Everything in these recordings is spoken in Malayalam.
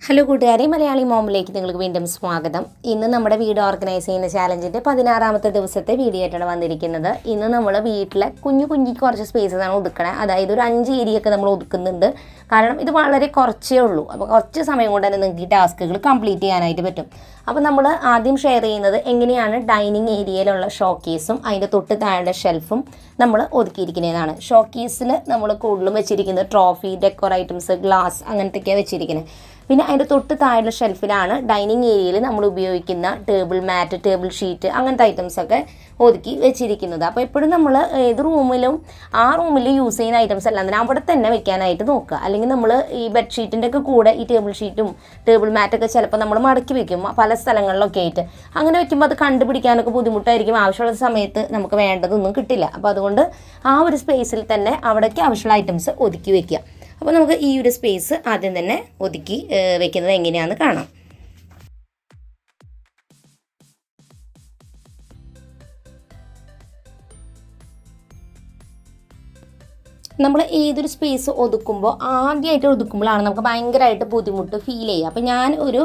ഹലോ കൂട്ടുകാരെ, മലയാളി മോമിലേക്ക് നിങ്ങൾക്ക് വീണ്ടും സ്വാഗതം. ഇന്ന് നമ്മുടെ വീട് ഓർഗനൈസ് ചെയ്യുന്ന ചാലഞ്ചിൻ്റെ 16ാമത്തെ ദിവസത്തെ വീഡിയോ ആയിട്ടാണ് വന്നിരിക്കുന്നത്. ഇന്ന് നമ്മൾ വീട്ടിലെ കുഞ്ഞു കുറച്ച് സ്പേസാണ് ഒതുക്കണേ. അതായത് ഒരു 5 ഏരിയയൊക്കെ നമ്മൾ ഒതുക്കുന്നുണ്ട്. കാരണം ഇത് വളരെ കുറച്ചേ ഉള്ളൂ. അപ്പോൾ കുറച്ച് സമയം കൊണ്ട് തന്നെ നിങ്ങൾക്ക് ഈ ടാസ്കുകൾ കംപ്ലീറ്റ് ചെയ്യാനായിട്ട് പറ്റും. അപ്പോൾ നമ്മൾ ആദ്യം ഷെയർ ചെയ്യുന്നത് എങ്ങനെയാണ് ഡൈനിങ് ഏരിയയിലുള്ള ഷോക്കേസും അതിൻ്റെ തൊട്ട് താഴെ ഷെൽഫും നമ്മൾ ഒതുക്കിയിരിക്കുന്നതാണ്. ഷോക്കേസിൽ നമ്മൾ കൂടുതലും വെച്ചിരിക്കുന്നത് ട്രോഫി, ഡെക്കോർ ഐറ്റംസ്, ഗ്ലാസ് അങ്ങനത്തെയൊക്കെയാണ് വെച്ചിരിക്കുന്നത്. പിന്നെ അതിൻ്റെ തൊട്ട് താഴെ ഷെൽഫിലാണ് ഡൈനിങ് ഏരിയയിൽ നമ്മൾ ഉപയോഗിക്കുന്ന ടേബിൾ മാറ്റ്, ടേബിൾ ഷീറ്റ് അങ്ങനത്തെ ഐറ്റംസൊക്കെ ഒതുക്കി വെച്ചിരിക്കുന്നത്. അപ്പോൾ എപ്പോഴും നമ്മൾ ഏത് റൂമിലും ആ റൂമിൽ യൂസ് ചെയ്യുന്ന ഐറ്റംസ് എല്ലാം തന്നെ അവിടെ തന്നെ വെക്കാനായിട്ട് നോക്കുക. അല്ലെങ്കിൽ നമ്മൾ ഈ ബെഡ്ഷീറ്റിൻ്റെ ഒക്കെ കൂടെ ഈ ടേബിൾ ഷീറ്റും ടേബിൾ മാറ്റൊക്കെ ചിലപ്പോൾ നമ്മൾ മടക്കി വെക്കും പല സ്ഥലങ്ങളിലൊക്കെ ആയിട്ട്. അങ്ങനെ വെക്കുമ്പോൾ അത് കണ്ടുപിടിക്കാനൊക്കെ ബുദ്ധിമുട്ടായിരിക്കും. ആവശ്യമുള്ള സമയത്ത് നമുക്ക് വേണ്ടതൊന്നും കിട്ടില്ല. അപ്പോൾ അതുകൊണ്ട് ആ ഒരു സ്പേസിൽ തന്നെ അവിടേക്ക് ആവശ്യമുള്ള ഐറ്റംസ് ഒതുക്കി വെക്കുക. അപ്പോൾ നമുക്ക് ഈ ഒരു സ്പേസ് ആദ്യം തന്നെ ഒതുക്കി വെക്കുന്നത് എങ്ങനെയാണെന്ന് കാണാം. നമ്മൾ ഏതൊരു സ്പേസ് ഒതുക്കുമ്പോൾ ആദ്യമായിട്ട് ഒതുക്കുമ്പോഴാണ് നമുക്ക് ഭയങ്കരമായിട്ട് ബുദ്ധിമുട്ട് ഫീൽ ചെയ്യുക. അപ്പോൾ ഞാൻ ഒരു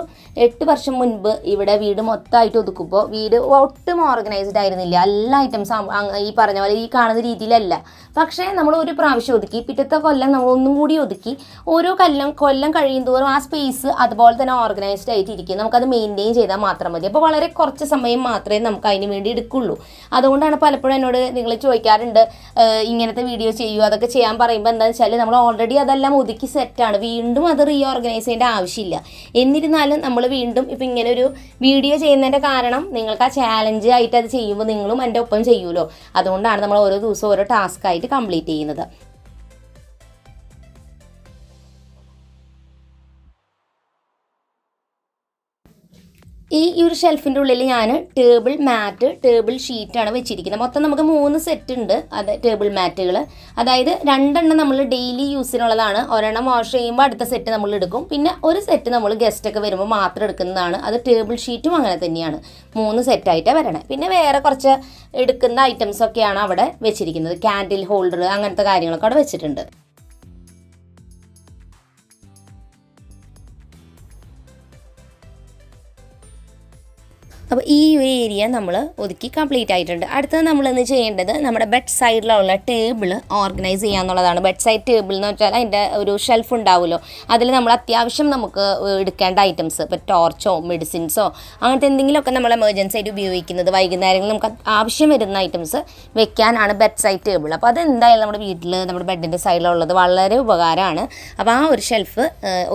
8 വർഷം മുൻപ് ഇവിടെ വീട് മൊത്തമായിട്ട് ഒതുക്കുമ്പോൾ വീട് ഒട്ടും ഓർഗനൈസ്ഡ് ആയിരുന്നില്ല. എല്ലാ ഐറ്റംസും ഈ പറഞ്ഞ പോലെ ഈ കാണുന്ന രീതിയിലല്ല. പക്ഷേ നമ്മൾ ഒരു പ്രാവശ്യം ഒതുക്കി, പിറ്റത്തെ കൊല്ലം നമ്മൾ ഒന്നും കൂടി ഒതുക്കി, ഓരോ കൊല്ലം കഴിയുന്തോറും ആ സ്പേസ് അതുപോലെ തന്നെ ഓർഗനൈസ്ഡ് ആയിട്ട് ഇരിക്കും. നമുക്കത് മെയിൻറ്റെയിൻ ചെയ്താൽ മാത്രം മതി. അപ്പോൾ വളരെ കുറച്ച് സമയം മാത്രമേ നമുക്ക് അതിന് വേണ്ടി എടുക്കുള്ളൂ. അതുകൊണ്ടാണ് പലപ്പോഴും എന്നോട് നിങ്ങൾ ചോദിക്കാറുണ്ട്, ഇങ്ങനത്തെ വീഡിയോ ചെയ്യൂ, അതൊക്കെ ചെയ്യാൻ പറയുമ്പോൾ എന്താണെന്ന് വെച്ചാൽ നമ്മൾ ഓൾറെഡി അതെല്ലാം ഒതുക്കി സെറ്റാണ്. വീണ്ടും അത് റീഓർഗനൈസ് ചെയ്യേണ്ട ആവശ്യമില്ല. എന്നിരുന്നാലും നമ്മൾ വീണ്ടും ഇപ്പം ഇങ്ങനെ ഒരു വീഡിയോ ചെയ്യുന്നതിൻ്റെ കാരണം നിങ്ങൾക്ക് ആ ചാലഞ്ച് ആയിട്ട് അത് ചെയ്യുമ്പോൾ നിങ്ങളും എൻ്റെ ഒപ്പം ചെയ്യുമല്ലോ. അതുകൊണ്ടാണ് നമ്മൾ ഓരോ ദിവസവും ഓരോ ടാസ്ക് ആയിട്ട് കംപ്ലീറ്റ് ചെയ്യുന്നത്. ഈ ഒരു ഷെൽഫിൻ്റെ ഉള്ളിൽ ഞാൻ ടേബിൾ മാറ്റ്, ടേബിൾ ഷീറ്റാണ് വെച്ചിരിക്കുന്നത്. മൊത്തം നമുക്ക് 3 സെറ്റ് ഉണ്ട്. അത് ടേബിൾ മാറ്റുകൾ, അതായത് 2 എണ്ണം നമ്മൾ ഡെയിലി യൂസിനുള്ളതാണ്. ഒരെണ്ണം വാഷ് ചെയ്യുമ്പോൾ അടുത്ത സെറ്റ് നമ്മൾ എടുക്കും. പിന്നെ ഒരു സെറ്റ് നമ്മൾ ഗസ്റ്റൊക്കെ വരുമ്പോൾ മാത്രം എടുക്കുന്നതാണ്. അത് ടേബിൾ ഷീറ്റും അങ്ങനെ തന്നെയാണ്. 3 സെറ്റായിട്ടാണ് വരണേ. പിന്നെ വേറെ കുറച്ച് എടുക്കുന്ന ഐറ്റംസൊക്കെയാണ് അവിടെ വെച്ചിരിക്കുന്നത്. ക്യാൻഡിൽ ഹോൾഡർ അങ്ങനത്തെ കാര്യങ്ങളൊക്കെ അവിടെ വെച്ചിട്ടുണ്ട്. അപ്പോൾ ഈ ഒരു ഏരിയ നമ്മൾ ഒതുക്കി കംപ്ലീറ്റ് ആയിട്ടുണ്ട്. അടുത്തത് നമ്മളിന്ന് ചെയ്യേണ്ടത് നമ്മുടെ ബെഡ് സൈഡിലുള്ള ടേബിൾ ഓർഗനൈസ് ചെയ്യുക എന്നുള്ളതാണ്. ബെഡ് സൈഡ് ടേബിൾ എന്ന് വെച്ചാൽ അതിൻ്റെ ഒരു ഷെൽഫ് ഉണ്ടാവുമല്ലോ, അതിൽ നമ്മൾ അത്യാവശ്യം നമുക്ക് എടുക്കേണ്ട ഐറ്റംസ്, ഇപ്പോൾ ടോർച്ചോ മെഡിസിൻസോ അങ്ങനത്തെ എന്തെങ്കിലുമൊക്കെ നമ്മൾ എമർജൻസി ആയിട്ട് ഉപയോഗിക്കുന്നത്, വൈകുന്നേരങ്ങളിൽ നമുക്ക് ആവശ്യം വരുന്ന ഐറ്റംസ് വെക്കാനാണ് ബെഡ് സൈഡ് ടേബിൾ. അപ്പോൾ അതെന്തായാലും നമ്മുടെ വീട്ടിൽ നമ്മുടെ ബെഡിൻ്റെ സൈഡിലുള്ളത് വളരെ ഉപകാരമാണ്. അപ്പോൾ ആ ഒരു ഷെൽഫ്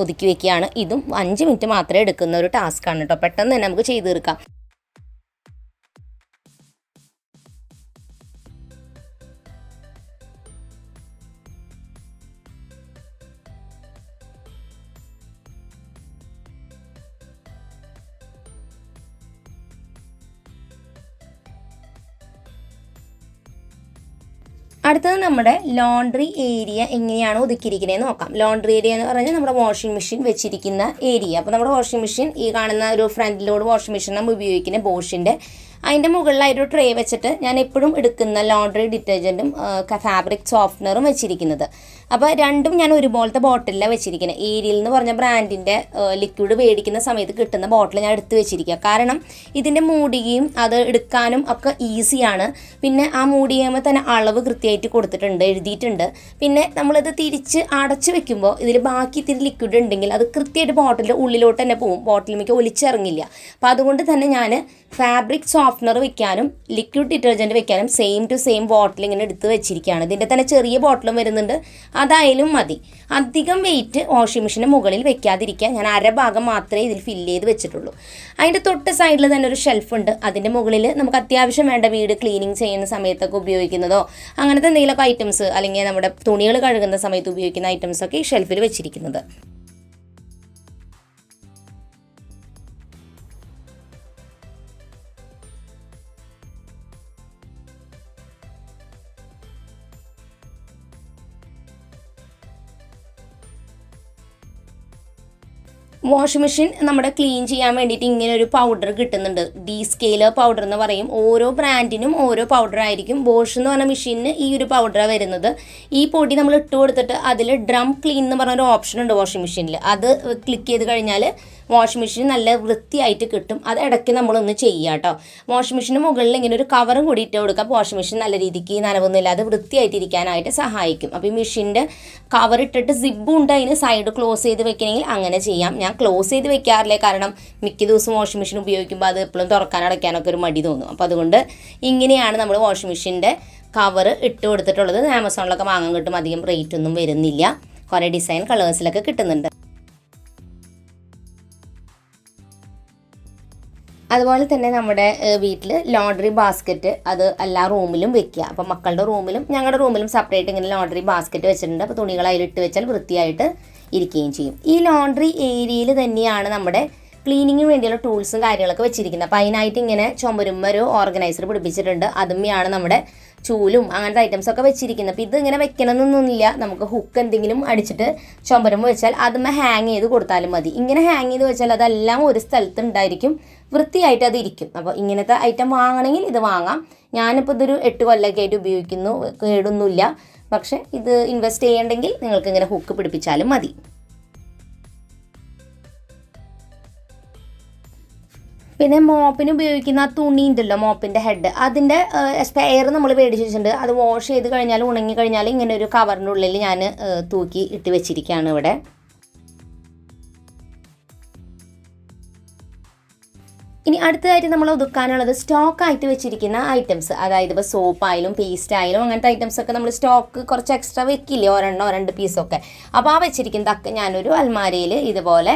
ഒതുക്കി വെക്കുകയാണ്. ഇതും 5 മിനിറ്റ് മാത്രമേ എടുക്കുന്ന ഒരു ടാസ്ക്കാണ് കേട്ടോ. പെട്ടെന്ന് തന്നെ നമുക്ക് ചെയ്ത് തീർക്കാം. അടുത്തത് നമ്മുടെ ലോണ്ട്രി ഏരിയ എങ്ങനെയാണ് ഒതുക്കിയിരിക്കുന്നത് നോക്കാം. ലോണ്ട്രി ഏരിയ എന്ന് പറഞ്ഞാൽ നമ്മുടെ വാഷിംഗ് മെഷീൻ വെച്ചിരിക്കുന്ന ഏരിയ. അപ്പോൾ നമ്മുടെ വാഷിംഗ് മെഷീൻ ഈ കാണുന്ന ഒരു ഫ്രണ്ട് ലോഡ് വാഷിംഗ് മെഷീൻ നമ്മൾ ഉപയോഗിക്കുന്ന ബോഷിൻ്റെ, അതിൻ്റെ മുകളിലായിട്ടൊരു ട്രേ വെച്ചിട്ട് ഞാൻ എപ്പോഴും എടുക്കുന്ന ലോണ്ട്രി ഡിറ്റർജൻറ്റും ഫാബ്രിക് സോഫ്റ്റ്നറും വെച്ചിരിക്കുന്നത്. അപ്പോൾ രണ്ടും ഞാൻ ഒരുപോലത്തെ ബോട്ടിലാണ് വെച്ചിരിക്കുന്നത്. ഏരിയൽ എന്ന് പറഞ്ഞ ബ്രാൻഡിൻ്റെ ലിക്വിഡ് മേടിക്കുന്ന സമയത്ത് കിട്ടുന്ന ബോട്ടിൽ ഞാൻ എടുത്ത് വെച്ചിരിക്കുക. കാരണം ഇതിൻ്റെ മൂടികയും അത് എടുക്കാനും ഒക്കെ ഈസിയാണ്. പിന്നെ ആ മൂടിയുമ്പോൾ തന്നെ അളവ് കൃത്യമായിട്ട് കൊടുത്തിട്ടുണ്ട്, എഴുതിയിട്ടുണ്ട്. പിന്നെ നമ്മളിത് തിരിച്ച് അടച്ച് വെക്കുമ്പോൾ ഇതിൽ ബാക്കി ഇത്തിരി ലിക്വിഡ് ഉണ്ടെങ്കിൽ അത് കൃത്യമായിട്ട് ബോട്ടിലിൻ്റെ ഉള്ളിലോട്ട് തന്നെ പോകും, ബോട്ടിലേക്ക് ഒലിച്ചിറങ്ങില്ല. അപ്പോൾ അതുകൊണ്ട് തന്നെ ഞാൻ ഫാബ്രിക് സോഫ്റ്റ്നർ വെക്കാനും ലിക്വിഡ് ഡിറ്റർജൻറ്റ് വെക്കാനും സെയിം ടു സെയിം ബോട്ടിൽ ഇങ്ങനെ എടുത്ത് വെച്ചിരിക്കുകയാണ്. ഇതിൻ്റെ തന്നെ ചെറിയ ബോട്ടിലും വരുന്നുണ്ട്, അതായാലും മതി. അധികം വെയിറ്റ് വാഷിംഗ് മെഷീൻ്റെ മുകളിൽ വെക്കാതിരിക്കുക. ഞാൻ അരഭാഗം മാത്രമേ ഇതിൽ ഫില്ല് ചെയ്ത് വെച്ചിട്ടുള്ളൂ. അതിൻ്റെ തൊട്ട് സൈഡിൽ തന്നെ ഒരു ഷെൽഫ് ഉണ്ട്. അതിൻ്റെ മുകളിൽ നമുക്ക് അത്യാവശ്യം വേണ്ട വീട് ക്ലീനിങ് ചെയ്യുന്ന സമയത്തൊക്കെ ഉപയോഗിക്കുന്നതോ അങ്ങനത്തെ എന്തെങ്കിലുമൊക്കെ ഐറ്റംസ്, അല്ലെങ്കിൽ നമ്മുടെ തുണികൾ കഴുകുന്ന സമയത്ത് ഉപയോഗിക്കുന്ന ഐറ്റംസൊക്കെ ഈ ഷെൽഫിൽ വെച്ചിരിക്കുന്നത്. വാഷിംഗ് മെഷീൻ നമ്മുടെ ക്ലീൻ ചെയ്യാൻ വേണ്ടിയിട്ട് ഇങ്ങനെ ഒരു പൗഡർ കിട്ടുന്നുണ്ട്. ഡി സ്കെയിലർ പൗഡർ എന്ന് പറയും. ഓരോ ബ്രാൻഡിനും ഓരോ പൗഡർ ആയിരിക്കും. ബോഷ് എന്ന് പറഞ്ഞ മെഷീനിന് ഈ ഒരു പൗഡറാണ് വരുന്നത്. ഈ പൊടി നമ്മൾ ഇട്ട് കൊടുത്തിട്ട് അതിൽ ഡ്രം ക്ലീൻ എന്ന് പറഞ്ഞൊരു ഓപ്ഷൻ ഉണ്ട് വാഷിംഗ് മെഷീനിൽ. അത് ക്ലിക്ക് ചെയ്ത് കഴിഞ്ഞാൽ വാഷിംഗ് മെഷീൻ നല്ല വൃത്തിയായിട്ട് കിട്ടും. അത് ഇടയ്ക്ക് നമ്മളൊന്ന് ചെയ്യുക കേട്ടോ. വാഷിംഗ് മെഷീന് മുകളിൽ ഇങ്ങനെ ഒരു കവറും കൂടി ഇട്ട് കൊടുക്കാം. വാഷിംഗ് മെഷീൻ നല്ല രീതിക്ക് നനവൊന്നുമില്ലാതെ വൃത്തിയായിട്ടിരിക്കാനായിട്ട് സഹായിക്കും. അപ്പോൾ ഈ മെഷീൻ്റെ കവർ ഇട്ടിട്ട് സിബും ഉണ്ട്, അതിന് സൈഡ് ക്ലോസ് ചെയ്ത് വെക്കണമെങ്കിൽ അങ്ങനെ ചെയ്യാം. ഞാൻ ക്ലോസ് ചെയ്ത് വെക്കാറില്ല, കാരണം മിക്ക ദിവസവും വാഷിംഗ് മെഷീൻ ഉപയോഗിക്കുമ്പോൾ അത് എപ്പോഴും തുറക്കാൻ അടയ്ക്കാനൊക്കെ ഒരു മടി തോന്നും. അപ്പോൾ അതുകൊണ്ട് ഇങ്ങനെയാണ് നമ്മൾ വാഷിംഗ് മെഷീൻ്റെ കവർ ഇട്ട് കൊടുത്തിട്ടുള്ളത്. ആമസോണിലൊക്കെ വാങ്ങാൻ കിട്ടും. അധികം റേറ്റ് ഒന്നും വരുന്നില്ല. കുറേ ഡിസൈൻ കളേഴ്സിലൊക്കെ കിട്ടുന്നുണ്ട്. അതുപോലെ തന്നെ നമ്മുടെ വീട്ടിൽ ലോണ്ടറി ബാസ്ക്കറ്റ് അത് എല്ലാ റൂമിലും വെക്കുക. അപ്പോൾ മക്കളുടെ റൂമിലും ഞങ്ങളുടെ റൂമിലും സെപ്പറേറ്റ് ഇങ്ങനെ ലോണ്ടറി ബാസ്ക്കറ്റ് വെച്ചിട്ടുണ്ട്. അപ്പോൾ തുണികൾ അതിലിട്ട് വെച്ചാൽ വൃത്തിയായിട്ട് ഇരിക്കുകയും ചെയ്യും. ഈ ലോണ്ടറി ഏരിയയിൽ തന്നെയാണ് നമ്മുടെ ക്ലീനിങ്ങിന് വേണ്ടിയുള്ള ടൂൾസും കാര്യങ്ങളൊക്കെ വെച്ചിരിക്കുന്നത്. അപ്പോൾ അതിനായിട്ട് ഇങ്ങനെ ചുമരുമ്മ ഒരു ഓർഗനൈസർ പിടിപ്പിച്ചിട്ടുണ്ട്. അതുമ്മയാണ് നമ്മുടെ ചൂലും അങ്ങനത്തെ ഐറ്റംസൊക്കെ വെച്ചിരിക്കുന്നത്. അപ്പോൾ ഇത് ഇങ്ങനെ വെക്കണമെന്നൊന്നുമില്ല. നമുക്ക് ഹുക്ക് എന്തെങ്കിലും അടിച്ചിട്ട് ചുമരുമ്മ വെച്ചാൽ അതുമ്മ ഹാങ് ചെയ്ത് കൊടുത്താലും മതി. ഇങ്ങനെ ഹാങ് ചെയ്ത് വെച്ചാൽ അതെല്ലാം ഒരു സ്ഥലത്ത് ഉണ്ടായിരിക്കും, വൃത്തിയായിട്ട് അത് ഇരിക്കും. അപ്പോൾ ഇങ്ങനത്തെ ഐറ്റം വാങ്ങണമെങ്കിൽ ഇത് വാങ്ങാം. ഞാനിപ്പോൾ ഇതൊരു 8 കൊല്ലമൊക്കെ ആയിട്ട് ഉപയോഗിക്കുന്നു, കേടൊന്നുമില്ല. പക്ഷേ ഇത് ഇൻവെസ്റ്റ് ചെയ്യണമെങ്കിൽ നിങ്ങൾക്ക് ഇങ്ങനെ ഹുക്ക് പിടിപ്പിച്ചാലും മതി. പിന്നെ മോപ്പിന് ഉപയോഗിക്കുന്ന തുണി ഉണ്ടല്ലോ, മോപ്പിൻ്റെ ഹെഡ്, അതിൻ്റെ സ്പെയർ നമ്മൾ മേടിച്ച് വെച്ചിട്ടുണ്ട്. അത് വാഷ് ചെയ്ത് കഴിഞ്ഞാൽ ഉണങ്ങി കഴിഞ്ഞാൽ ഇങ്ങനെ ഒരു കവറിൻ്റെ ഉള്ളിൽ ഞാൻ തൂക്കി ഇട്ട് വെച്ചിരിക്കുകയാണ് ഇവിടെ. ഇനി അടുത്തതായിട്ട് നമ്മൾ ഒതുക്കാനുള്ളത് സ്റ്റോക്കായിട്ട് വെച്ചിരിക്കുന്ന ഐറ്റംസ്. അതായത് ഇപ്പോൾ സോപ്പായാലും പേസ്റ്റ് ആയാലും അങ്ങനത്തെ ഐറ്റംസൊക്കെ നമ്മൾ സ്റ്റോക്ക് കുറച്ച് എക്സ്ട്രാ വെക്കില്ലേ, 1-2 പീസൊക്കെ. അപ്പോൾ ആ വെച്ചിരിക്കുന്നതൊക്കെ ഞാനൊരു അൽമാരയിൽ ഇതുപോലെ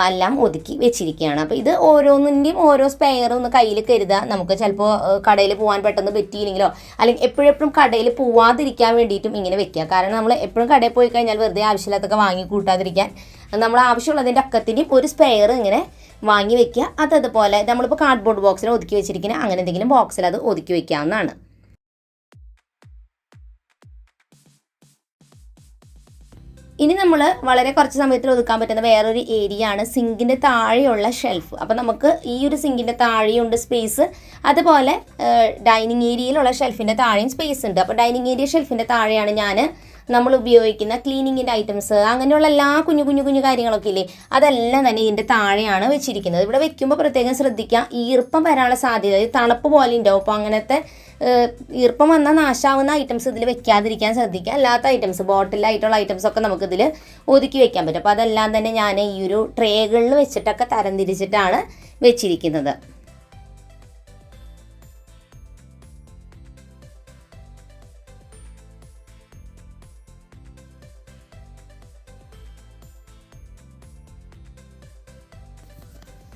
എല്ലാം ഒതുക്കി വെച്ചിരിക്കുകയാണ്. അപ്പോൾ ഇത് ഓരോന്നിൻ്റെയും ഓരോ സ്പെയർ ഒന്ന് കയ്യിൽ കരുതുക. നമുക്ക് ചിലപ്പോൾ കടയിൽ പോകാൻ പെട്ടെന്ന് പറ്റിയില്ലെങ്കിലോ അല്ലെങ്കിൽ എപ്പോഴെപ്പോഴും കടയിൽ പോവാതിരിക്കാൻ വേണ്ടിയിട്ടും ഇങ്ങനെ വെക്കുക. കാരണം നമ്മൾ എപ്പോഴും കടയിൽ പോയി കഴിഞ്ഞാൽ വെറുതെ ആവശ്യമില്ലാത്തൊക്കെ വാങ്ങി കൂട്ടാതിരിക്കാൻ നമ്മൾ ആവശ്യമുള്ളതിൻ്റെ അക്കത്തിൻ്റെയും ഒരു സ്പെയർ ഇങ്ങനെ വാങ്ങി വെക്കുക. അതുപോലെ നമ്മളിപ്പോൾ കാർഡ്ബോർഡ് ബോക്സിൽ ഒതുക്കി വെച്ചിരിക്കുന്ന അങ്ങനെ എന്തെങ്കിലും ബോക്സിൽ അത് ഒതുക്കി വെക്കാവുന്നതാണ്. ഇനി നമ്മൾ വളരെ കുറച്ച് സമയത്തിൽ ഒതുക്കാൻ പറ്റുന്ന വേറൊരു ഏരിയ ആണ് സിങ്കിൻ്റെ താഴെയുള്ള ഷെൽഫ്. അപ്പോൾ നമുക്ക് ഈ ഒരു സിങ്കിൻ്റെ താഴെയുണ്ട് സ്പേസ്, അതുപോലെ ഡൈനിങ് ഏരിയയിലുള്ള ഷെൽഫിൻ്റെ താഴെയും സ്പേസ് ഉണ്ട്. അപ്പോൾ ഡൈനിങ് ഏരിയ ഷെൽഫിൻ്റെ താഴെയാണ് നമ്മൾ ഉപയോഗിക്കുന്ന ക്ലീനിങ്ങിൻ്റെ ഐറ്റംസ്, അങ്ങനെയുള്ള എല്ലാ കുഞ്ഞു കാര്യങ്ങളൊക്കെ ഇല്ലേ, അതെല്ലാം തന്നെ ഇതിൻ്റെ താഴെയാണ് വെച്ചിരിക്കുന്നത്. ഇവിടെ വെക്കുമ്പോൾ പ്രത്യേകം ശ്രദ്ധിക്കുക, ഈർപ്പം വരാനുള്ള സാധ്യത, തണുപ്പ് പോലെ ഉണ്ടാവും. അപ്പോൾ അങ്ങനത്തെ ഈർപ്പം വന്നാൽ നാശാവുന്ന ഐറ്റംസ് ഇതിൽ വെക്കാതിരിക്കാൻ ശ്രദ്ധിക്കുക. അല്ലാത്ത ഐറ്റംസ്, ബോട്ടിലായിട്ടുള്ള ഐറ്റംസൊക്കെ നമുക്കിതിൽ ഒതുക്കി വെക്കാൻ പറ്റും. അപ്പോൾ അതെല്ലാം തന്നെ ഞാൻ ഈ ഒരു ട്രേകളിൽ വെച്ചിട്ടൊക്കെ തരംതിരിച്ചിട്ടാണ് വെച്ചിരിക്കുന്നത്.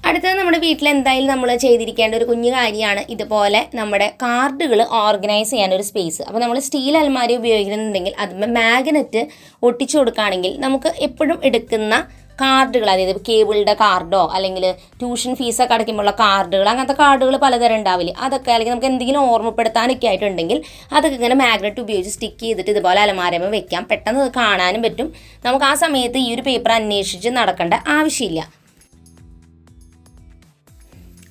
അടുത്തത് നമ്മുടെ വീട്ടിൽ എന്തായാലും നമ്മൾ ചെയ്തിരിക്കേണ്ട ഒരു കുഞ്ഞു കാര്യമാണ് ഇതുപോലെ നമ്മുടെ കാർഡുകൾ ഓർഗനൈസ് ചെയ്യാനൊരു സ്പേസ്. അപ്പോൾ നമ്മൾ സ്റ്റീൽ അൽമാരി ഉപയോഗിക്കുന്നുണ്ടെങ്കിൽ അതിന് മാഗ്നറ്റ് ഒട്ടിച്ചു കൊടുക്കുകയാണെങ്കിൽ നമുക്ക് എപ്പോഴും എടുക്കുന്ന കാർഡുകൾ, അതായത് കേബിളിൻ്റെ കാർഡോ അല്ലെങ്കിൽ ട്യൂഷൻ ഫീസൊക്കെ അടയ്ക്കുമ്പോഴുള്ള കാർഡുകൾ, അങ്ങനത്തെ കാർഡുകൾ പലതരം ഉണ്ടാവില്ലേ, അതൊക്കെ അല്ലെങ്കിൽ നമുക്ക് എന്തെങ്കിലും ഓർമ്മപ്പെടുത്താനൊക്കെ ആയിട്ടുണ്ടെങ്കിൽ അതൊക്കെ ഇങ്ങനെ മാഗ്നറ്റ് ഉപയോഗിച്ച് സ്റ്റിക്ക് ചെയ്തിട്ട് ഇതുപോലെ അലമാരയിൽ വെക്കാം. പെട്ടെന്ന് അത് കാണാനും പറ്റും. നമുക്ക് ആ സമയത്ത് ഈ ഒരു പേപ്പർ അന്വേഷിച്ച് നടക്കേണ്ട ആവശ്യമില്ല.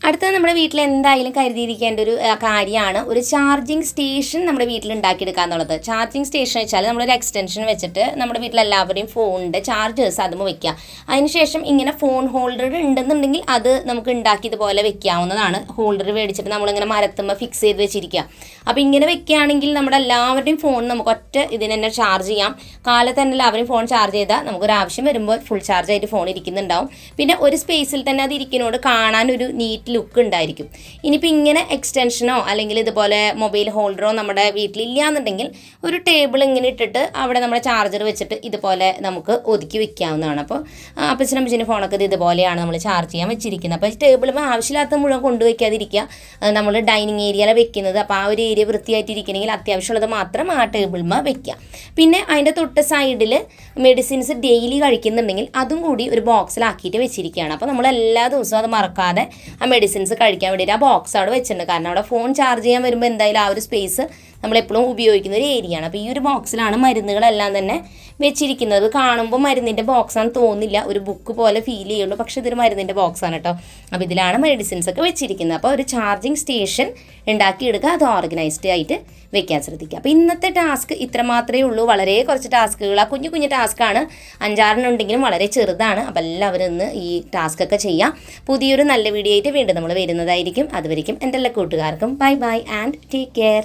അടുത്തത് നമ്മുടെ വീട്ടിൽ എന്തായാലും കരുതിയിരിക്കേണ്ട ഒരു കാര്യമാണ് ഒരു ചാർജിങ് സ്റ്റേഷൻ നമ്മുടെ വീട്ടിൽ ഉണ്ടാക്കിയെടുക്കുക എന്നുള്ളത്. ചാർജിങ് സ്റ്റേഷൻ വെച്ചാൽ നമ്മളൊരു എക്സ്റ്റൻഷൻ വെച്ചിട്ട് നമ്മുടെ വീട്ടിലെല്ലാവരുടെയും ഫോണിൻ്റെ ചാർജേഴ്സ് അതും വെക്കുക. അതിനുശേഷം ഇങ്ങനെ ഫോൺ ഹോൾഡർ ഉണ്ടെന്നുണ്ടെങ്കിൽ അത് നമുക്ക് ഉണ്ടാക്കിയതുപോലെ വെക്കാവുന്നതാണ്. ഹോൾഡർ മേടിച്ചിട്ട് നമ്മളിങ്ങനെ മരത്തുമ്പോൾ ഫിക്സ് ചെയ്ത് വെച്ചിരിക്കുക. അപ്പോൾ ഇങ്ങനെ വെക്കുകയാണെങ്കിൽ നമ്മുടെ എല്ലാവരുടെയും ഫോൺ നമുക്ക് ഒറ്റ ഇതിന് തന്നെ ചാർജ് ചെയ്യാം. കാലത്ത് തന്നെ എല്ലാവരും ഫോൺ ചാർജ് ചെയ്താൽ നമുക്കൊരാവശ്യം വരുമ്പോൾ ഫുൾ ചാർജ് ആയിട്ട് ഫോൺ ഇരിക്കുന്നുണ്ടാവും. പിന്നെ ഒരു സ്പേസിൽ തന്നെ അത് ഇരിക്കുന്നതുകൊണ്ട് കാണാനൊരു നീറ്റ് ലുക്ക് ഉണ്ടായിരിക്കും. ഇനിയിപ്പോൾ ഇങ്ങനെ എക്സ്റ്റൻഷനോ അല്ലെങ്കിൽ ഇതുപോലെ മൊബൈൽ ഹോൾഡറോ നമ്മുടെ വീട്ടിലില്ല എന്നുണ്ടെങ്കിൽ ഒരു ടേബിൾ ഇങ്ങനെ ഇട്ടിട്ട് അവിടെ നമ്മുടെ ചാർജർ വെച്ചിട്ട് ഇതുപോലെ നമുക്ക് ഒതുക്കി വെക്കാവുന്നതാണ്. അപ്പോൾ അപ്പച്ചനമ്മച്ചിൻ്റെ ഫോണൊക്കെ ഇതുപോലെയാണ് നമ്മൾ ചാർജ് ചെയ്യാൻ വെച്ചിരിക്കുന്നത്. അപ്പോൾ ടേബിൾ ആവശ്യമില്ലാത്ത മുഴുവൻ കൊണ്ടുവയ്ക്കാതിരിക്കുക. നമ്മൾ ഡൈനിങ് ഏരിയയിലാണ് വെക്കുന്നത്. അപ്പോൾ ആ ഒരു ഏരിയ വൃത്തിയായിട്ടിരിക്കണമെങ്കിൽ അത്യാവശ്യമുള്ളത് മാത്രം ആ ടേബിളിൽ വെക്കുക. പിന്നെ അതിൻ്റെ തൊട്ട് സൈഡിൽ മെഡിസിൻസ് ഡെയിലി കഴിക്കുന്നുണ്ടെങ്കിൽ അതും കൂടി ഒരു ബോക്സിലാക്കിയിട്ട് വെച്ചിരിക്കുകയാണ്. അപ്പോൾ നമ്മൾ എല്ലാ ദിവസവും അത് മറക്കാതെ ആ മെഡിസിൻസ് കഴിക്കാൻ വേണ്ടിയിട്ട് ആ ബോക്സ് അവിടെ വെച്ചിട്ടുണ്ട്. കാരണം അവിടെ ഫോൺ ചാർജ് ചെയ്യാൻ വരുമ്പോൾ എന്തായാലും ആ ഒരു സ്പേസ് നമ്മളെപ്പോഴും ഉപയോഗിക്കുന്ന ഒരു ഏരിയയാണ്. അപ്പോൾ ഈ ഒരു ബോക്സിലാണ് മരുന്നുകളെല്ലാം തന്നെ വെച്ചിരിക്കുന്നത്. കാണുമ്പോൾ മരുന്നിൻ്റെ ബോക്സാണെന്ന് തോന്നില്ല, ഒരു ബുക്ക് പോലെ ഫീൽ ചെയ്യുള്ളൂ, പക്ഷേ ഇതൊരു മരുന്നിൻ്റെ ബോക്സാണ് കേട്ടോ. അപ്പോൾ ഇതിലാണ് മെഡിസിൻസ് ഒക്കെ വെച്ചിരിക്കുന്നത്. അപ്പോൾ ഒരു ചാർജിങ് സ്റ്റേഷൻ ഉണ്ടാക്കിയെടുക്കുക, അത് ഓർഗനൈസ്ഡ് ആയിട്ട് വെക്കാൻ ശ്രദ്ധിക്കുക. അപ്പോൾ ഇന്നത്തെ ടാസ്ക് ഇത്ര മാത്രമേ ഉള്ളൂ. വളരെ കുറച്ച് ടാസ്കുകൾ, ആ കുഞ്ഞു കുഞ്ഞു ടാസ്ക്കാണ്, 5-6 ഉണ്ടെങ്കിലും വളരെ ചെറുതാണ്. അപ്പോൾ എല്ലാവരും ഇന്ന് ഈ ടാസ്ക്കൊക്കെ ചെയ്യാം. പുതിയൊരു നല്ല വീഡിയോ ആയിട്ട് വീണ്ടും നമ്മൾ വരുന്നതായിരിക്കും. അതുവരെയും എൻ്റെ എല്ലാ കൂട്ടുകാർക്കും bye bye and take care.